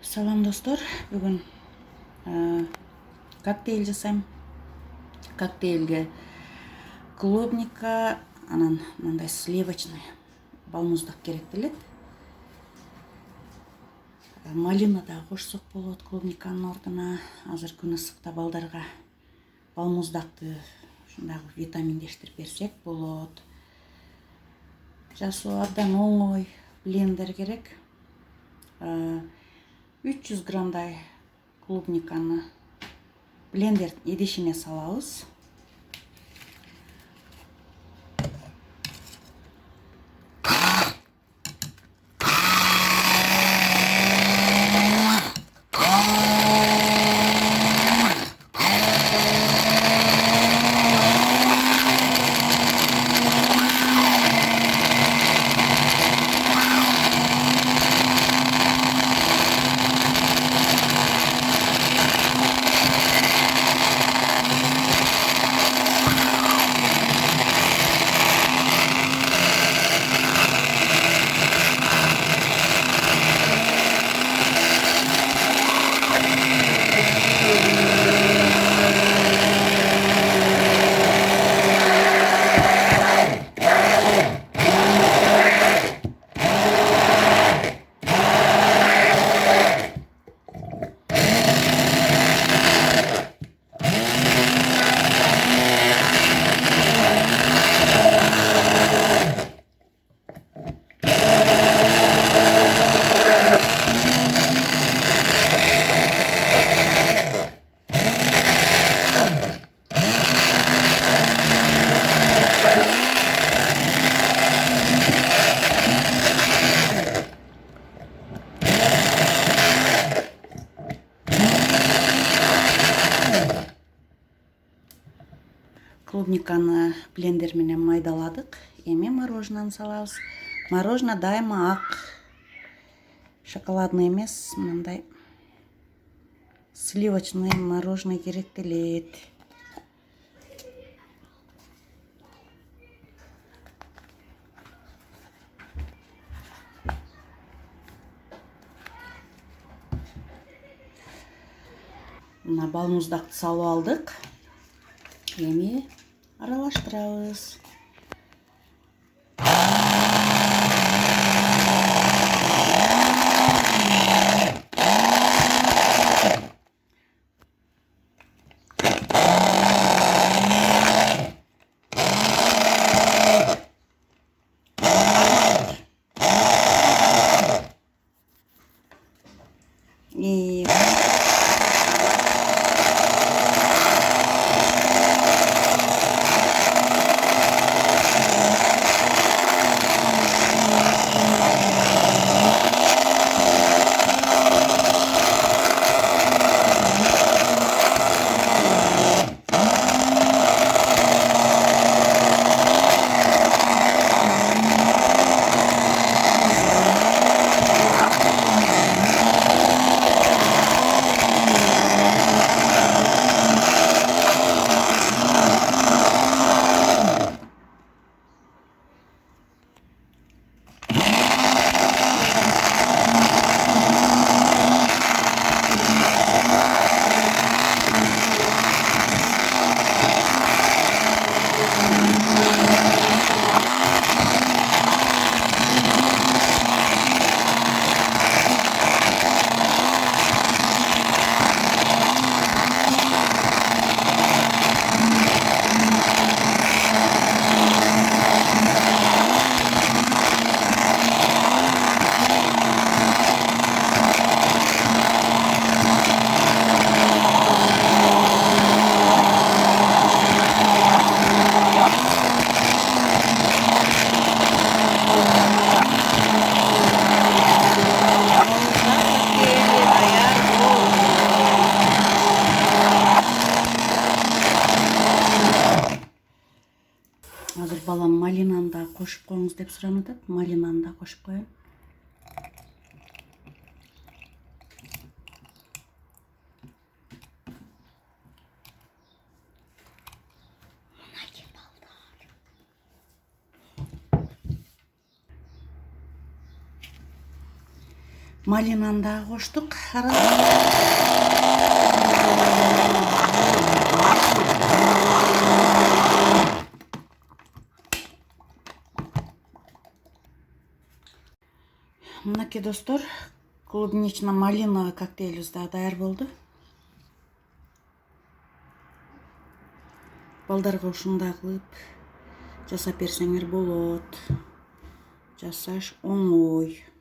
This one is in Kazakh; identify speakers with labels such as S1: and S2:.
S1: Салам достор, бүгін коктейль жасайм. Коктейльге клубника, анан мындай сливочный балмуздак керек делет. Малина да кошсок болот клубниканын ордуна. Азыр күн ысыкта балдарга балмуздакты ушундагы витаминдештирип берсек болот. Жасоо абдан оңой, блендер керек. 300 граммдай клубниканы блендер идишине салабыз. Клубниканы блендер менен майдаладык. Эми мороженаны салабыз. Мороженое дайыма ак, шоколадный эмес, мындай сливочный мороженое керек делет. Мына балмуздакты салып алдык. Эми аралаштырабыз. И азыр балам малинаны да кошуп коюңуз деп сурап атат. Малинаны да кошуп коеюн. Малинаны да коштук. Мынакей достор, клубнично-малиновый коктейлибиз да даяр болду. Балдарга ушундай кылып жасап берсеңер болот. Жасаш оңой.